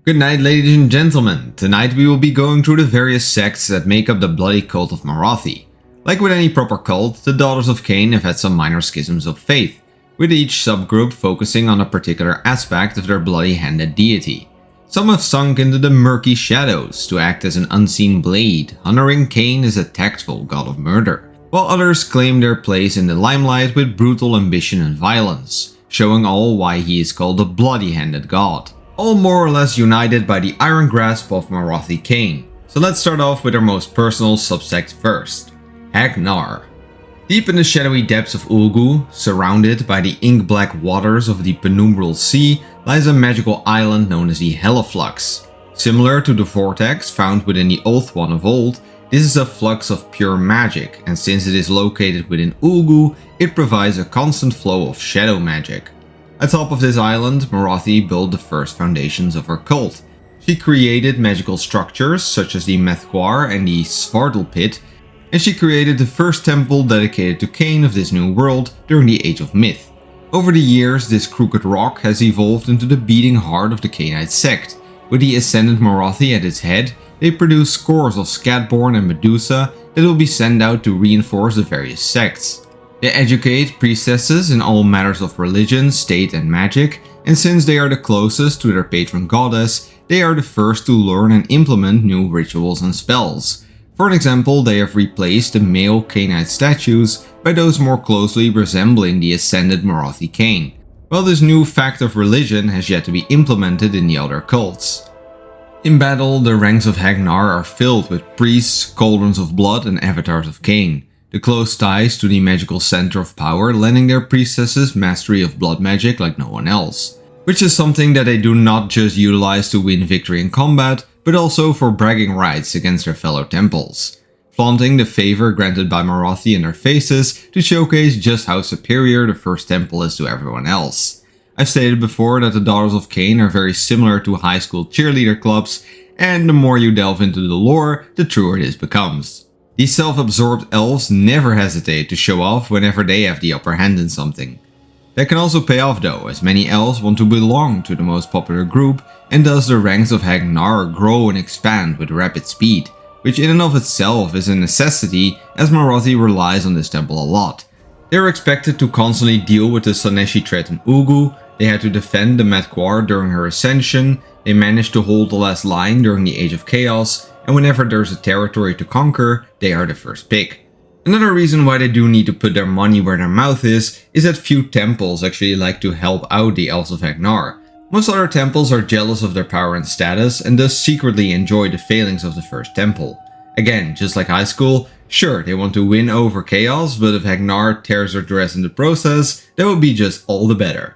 Good night, ladies and gentlemen. Tonight we will be going through the various sects that make up the bloody cult of Morai-Heg. Like with any proper cult, the Daughters of Khaine have had some minor schisms of faith, with each subgroup focusing on a particular aspect of their bloody-handed deity. Some have sunk into the murky shadows to act as an unseen blade, honoring Khaine as a tactful god of murder, while others claim their place in the limelight with brutal ambition and violence, showing all why he is called the bloody-handed god. All more or less united by the iron grasp of Morai-Heg Khaine. So let's start off with our most personal subsect first, Hag Narr. Deep in the shadowy depths of Ulgu, surrounded by the ink-black waters of the penumbral sea, lies a magical island known as the Helleflux. Similar to the vortex found within the Oath One of old, this is a flux of pure magic, and since it is located within Ulgu, it provides a constant flow of shadow magic. Atop of this island, Morai-Heg built the first foundations of her cult. She created magical structures such as the Methquar and the Svartal Pit, and she created the first temple dedicated to Khaine of this new world during the Age of Myth. Over the years, this crooked rock has evolved into the beating heart of the Khainite sect. With the Ascendant Morai-Heg at its head, they produce scores of Scatborn and Medusa that will be sent out to reinforce the various sects. They educate priestesses in all matters of religion, state and magic, and since they are the closest to their patron goddess, they are the first to learn and implement new rituals and spells. For an example, they have replaced the male Khainite statues by those more closely resembling the ascended Morai-Heg Khaine, while this new fact of religion has yet to be implemented in the other cults. In battle, the ranks of Hag Narr are filled with priests, cauldrons of blood and avatars of Khaine. The close ties to the magical center of power lending their priestesses mastery of blood magic like no one else, which is something that they do not just utilize to win victory in combat, but also for bragging rights against their fellow temples, flaunting the favor granted by Morai-Heg in their faces to showcase just how superior the first temple is to everyone else. I've stated before that the Daughters of Khaine are very similar to high school cheerleader clubs, and the more you delve into the lore, the truer this becomes. These self-absorbed elves never hesitate to show off whenever they have the upper hand in something. That can also pay off though, as many elves want to belong to the most popular group, and thus the ranks of Hag Narr grow and expand with rapid speed, which in and of itself is a necessity as Morai-Heg relies on this temple a lot. They are expected to constantly deal with the Slaaneshi threat in Ulgu, they had to defend the Methquar during her ascension, they managed to hold the last line during the Age of Chaos, and whenever there's a territory to conquer, they are the first pick. Another reason why they do need to put their money where their mouth is that few temples actually like to help out the Elves of Hag Narr. Most other temples are jealous of their power and status and thus secretly enjoy the failings of the first temple. Again, just like high school, sure they want to win over chaos, but if Hag Narr tears their dress in the process, that would be just all the better.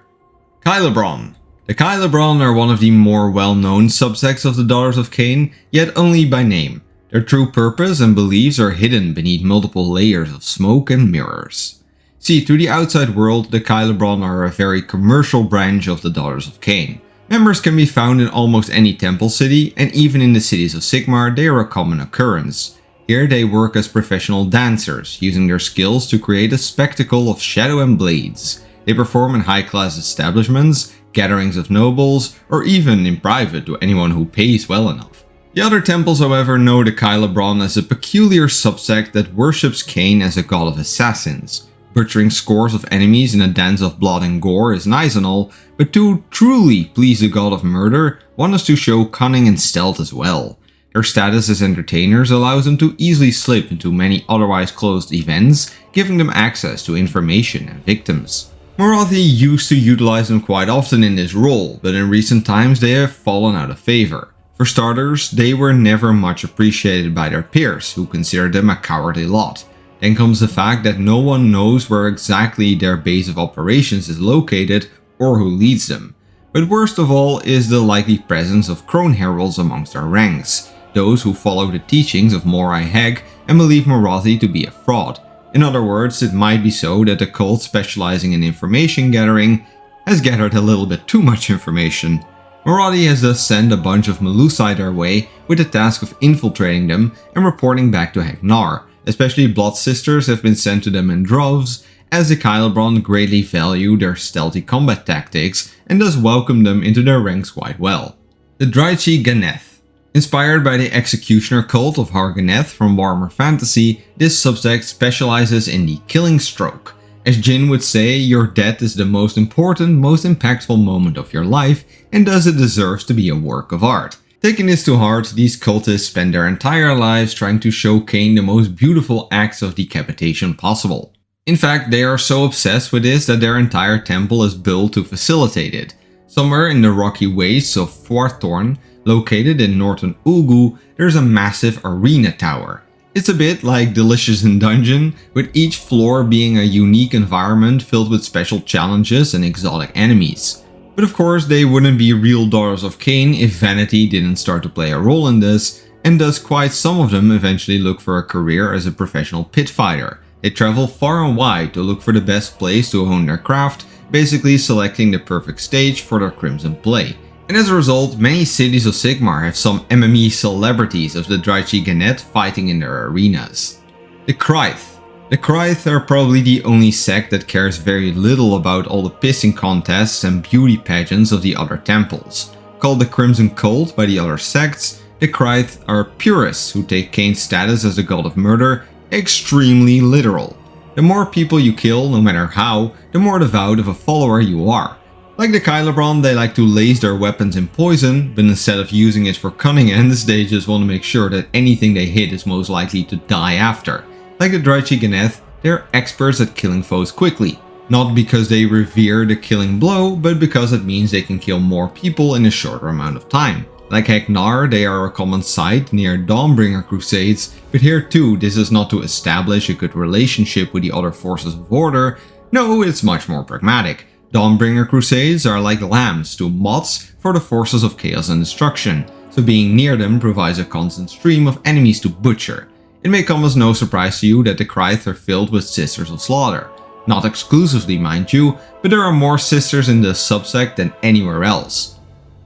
Khailebron. The Khailebron are one of the more well-known subsects of the Daughters of Khaine, yet only by name. Their true purpose and beliefs are hidden beneath multiple layers of smoke and mirrors. See, through the outside world, the Khailebron are a very commercial branch of the Daughters of Khaine. Members can be found in almost any temple city, and even in the cities of Sigmar they are a common occurrence. Here they work as professional dancers, using their skills to create a spectacle of shadow and blades. They perform in high-class establishments, gatherings of nobles, or even in private to anyone who pays well enough. The other temples, however, know the Khailebron as a peculiar subsect that worships Khaine as a god of assassins. Butchering scores of enemies in a dance of blood and gore is nice and all, but to truly please the god of murder, one has to show cunning and stealth as well. Their status as entertainers allows them to easily slip into many otherwise closed events, giving them access to information and victims. Morai-Heg used to utilize them quite often in this role, but in recent times they have fallen out of favor. For starters, they were never much appreciated by their peers, who considered them a cowardly lot. Then comes the fact that no one knows where exactly their base of operations is located or who leads them. But worst of all is the likely presence of Crone Heralds amongst their ranks, those who follow the teachings of Morai-Heg and believe Morai-Heg to be a fraud. In other words, it might be so that the cult specializing in information gathering has gathered a little bit too much information. Morai-Heg has thus sent a bunch of Melusai their way with the task of infiltrating them and reporting back to Hag Narr. Especially Blood Sisters have been sent to them in droves, as the Khailebron greatly value their stealthy combat tactics and thus welcome them into their ranks quite well. The Draichi Ganeth. Inspired by the executioner cult of Hag Narr from Warhammer Fantasy, this subsect specializes in the killing stroke. As Jin would say, your death is the most important, most impactful moment of your life, and thus it deserves to be a work of art. Taking this to heart, these cultists spend their entire lives trying to show Khaine the most beautiful acts of decapitation possible. In fact, they are so obsessed with this that their entire temple is built to facilitate it. Somewhere in the rocky wastes of Thwarthorn, located in northern Ulgu, there's a massive arena tower. It's a bit like Delicious in Dungeon, with each floor being a unique environment filled with special challenges and exotic enemies. But of course they wouldn't be real Daughters of Khaine if vanity didn't start to play a role in this, and thus quite some of them eventually look for a career as a professional pit fighter. They travel far and wide to look for the best place to hone their craft, basically selecting the perfect stage for their crimson play. And as a result, many cities of Sigmar have some MME celebrities of the Draichi Ganeth fighting in their arenas. The Craich. The Craich are probably the only sect that cares very little about all the pissing contests and beauty pageants of the other temples. Called the Crimson Cult by the other sects, the Craich are purists who take Khaine's status as the god of murder extremely literal. The more people you kill, no matter how, the more devout of a follower you are. Like the Khailebron, they like to lace their weapons in poison, but instead of using it for cunning ends, they just want to make sure that anything they hit is most likely to die after. Like the Draichi Ganeth, they're experts at killing foes quickly. Not because they revere the killing blow, but because it means they can kill more people in a shorter amount of time. Like Hag Narr, they are a common sight near Dawnbringer crusades, but here too this is not to establish a good relationship with the other forces of order. No, it's much more pragmatic. Dawnbringer crusades are like lambs to moths for the forces of chaos and destruction, so being near them provides a constant stream of enemies to butcher. It may come as no surprise to you that the Craich are filled with Sisters of Slaughter. Not exclusively, mind you, but there are more sisters in the subsect than anywhere else.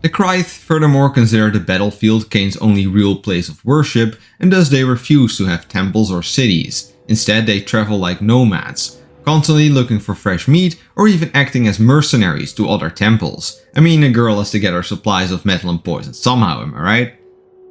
The Craich furthermore consider the battlefield Khaine's only real place of worship, and thus they refuse to have temples or cities. Instead they travel like nomads, constantly looking for fresh meat or even acting as mercenaries to other temples. I mean, a girl has to get her supplies of metal and poison somehow, am I right?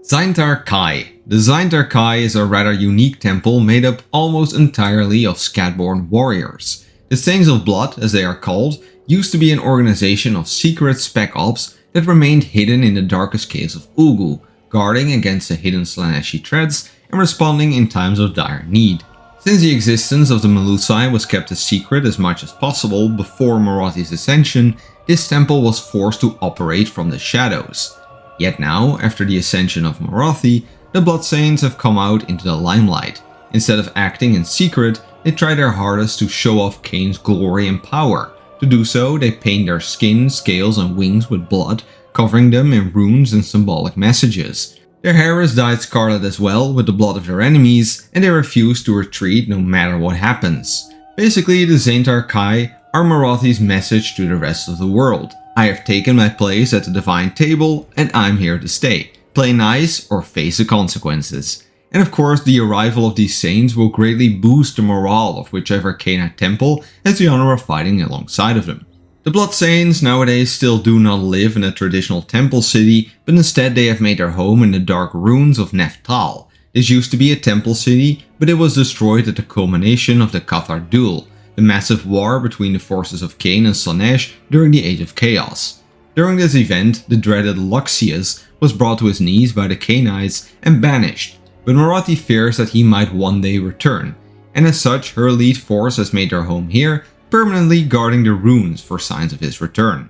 Zainthar Kai. The Zainthar Kai is a rather unique temple made up almost entirely of Scatborn warriors. The Saints of Blood, as they are called, used to be an organization of secret spec ops that remained hidden in the darkest caves of Ulgu, guarding against the hidden Slaaneshi threats and responding in times of dire need. Since the existence of the Melusai was kept a secret as much as possible before Morathi's ascension, this temple was forced to operate from the shadows. Yet now, after the ascension of Morathi, the Blood Saints have come out into the limelight. Instead of acting in secret, they try their hardest to show off Khaine's glory and power. To do so, they paint their skin, scales and wings with blood, covering them in runes and symbolic messages. Their hair is dyed scarlet as well with the blood of their enemies, and they refuse to retreat no matter what happens. Basically, the Zainthar Kai are Morathi's message to the rest of the world. I have taken my place at the divine table and I'm here to stay. Play nice or face the consequences. And of course, the arrival of these saints will greatly boost the morale of whichever Khaine temple has the honor of fighting alongside of them. The Blood Saints nowadays still do not live in a traditional temple city, but instead they have made their home in the dark ruins of Neftal. This used to be a temple city, but it was destroyed at the culmination of the Cathar Duel, the massive war between the forces of Khaine and Slaanesh during the Age of Chaos. During this event, the dreaded Luxius was brought to his knees by the Khainites and banished, but Morathi fears that he might one day return, and as such her elite force has made their home here, permanently guarding the ruins for signs of his return.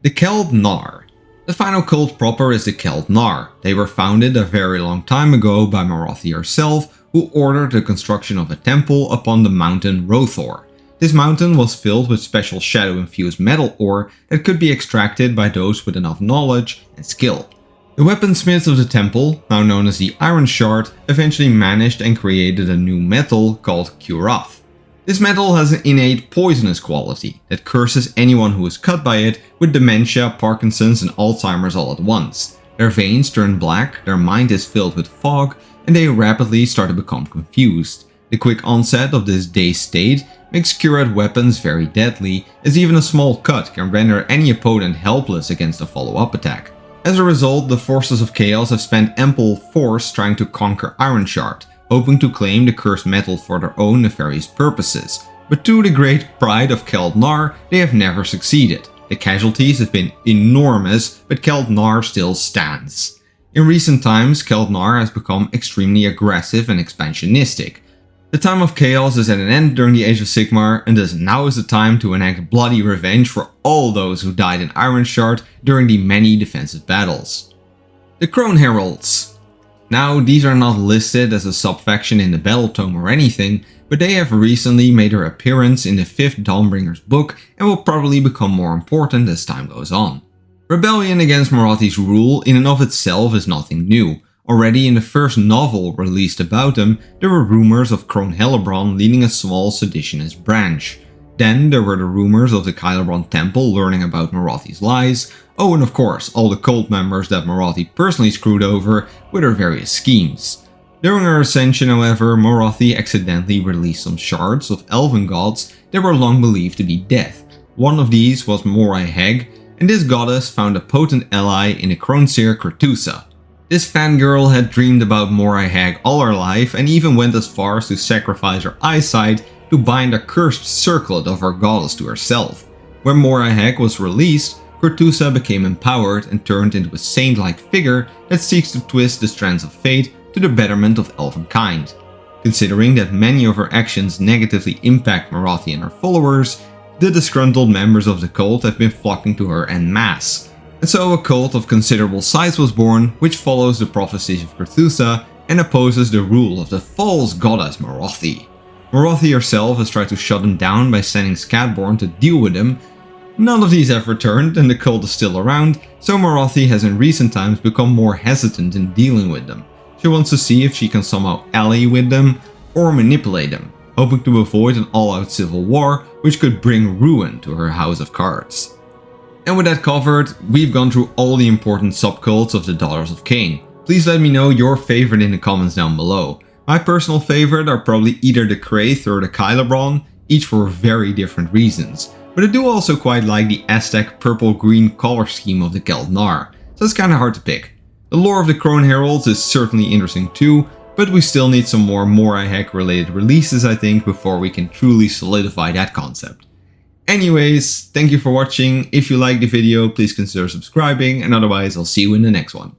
The Keld Nar. The final cult proper is the Keld Nar. They were founded a very long time ago by Morathi herself, who ordered the construction of a temple upon the mountain Rothor. This mountain was filled with special shadow-infused metal ore that could be extracted by those with enough knowledge and skill. The weaponsmiths of the temple, now known as the Iron Shard, eventually managed and created a new metal called Kurath. This metal has an innate poisonous quality that curses anyone who is cut by it with dementia, Parkinson's and Alzheimer's all at once. Their veins turn black, their mind is filled with fog, and they rapidly start to become confused. The quick onset of this dazed state makes Kurath weapons very deadly, as even a small cut can render any opponent helpless against a follow-up attack. As a result, the forces of Chaos have spent ample force trying to conquer Ironshard, hoping to claim the cursed metal for their own nefarious purposes, but to the great pride of Keld Nar, they have never succeeded. The casualties have been enormous, but Keld Nar still stands. In recent times, Keld Nar has become extremely aggressive and expansionistic. The time of chaos is at an end during the Age of Sigmar, and thus now is the time to enact bloody revenge for all those who died in Ironshard during the many defensive battles. The Crone Heralds. Now, these are not listed as a sub-faction in the battle tome or anything, but they have recently made their appearance in the 5th Dawnbringer's book and will probably become more important as time goes on. Rebellion against Morathi's rule in and of itself is nothing new. Already in the first novel released about them, there were rumors of Crone Heralds leading a small seditionist branch. Then there were the rumors of the Khailebron temple learning about Morathi's lies. Oh, and of course, all the cult members that Morathi personally screwed over with her various schemes. During her ascension, however, Morathi accidentally released some shards of elven gods that were long believed to be dead. One of these was Morai-Heg, and this goddess found a potent ally in the crone seer Kretusa. This fangirl had dreamed about Morai-Heg all her life and even went as far as to sacrifice her eyesight to bind a cursed circlet of her goddess to herself. When Morai-Heg was released, Kretusa became empowered and turned into a saint-like figure that seeks to twist the strands of fate to the betterment of elvenkind. Considering that many of her actions negatively impact Morathi and her followers, the disgruntled members of the cult have been flocking to her en masse. And so a cult of considerable size was born, which follows the prophecies of Kretusa and opposes the rule of the false goddess Morathi. Morathi herself has tried to shut them down by sending Scatborn to deal with them. None of these have returned and the cult is still around, so Morathi has in recent times become more hesitant in dealing with them. She wants to see if she can somehow ally with them or manipulate them, hoping to avoid an all-out civil war which could bring ruin to her house of cards. And with that covered, we've gone through all the important subcults of the Daughters of Khaine. Please let me know your favorite in the comments down below. My personal favorite are probably either the Craich or the Khailebron, each for very different reasons. But I do also quite like the Aztec purple-green color scheme of the Keld Nar, so it's kinda hard to pick. The lore of the Crone Heralds is certainly interesting too, but we still need some more Morai-Heg related releases I think before we can truly solidify that concept. Anyways, thank you for watching. If you liked the video, please consider subscribing, and otherwise I'll see you in the next one.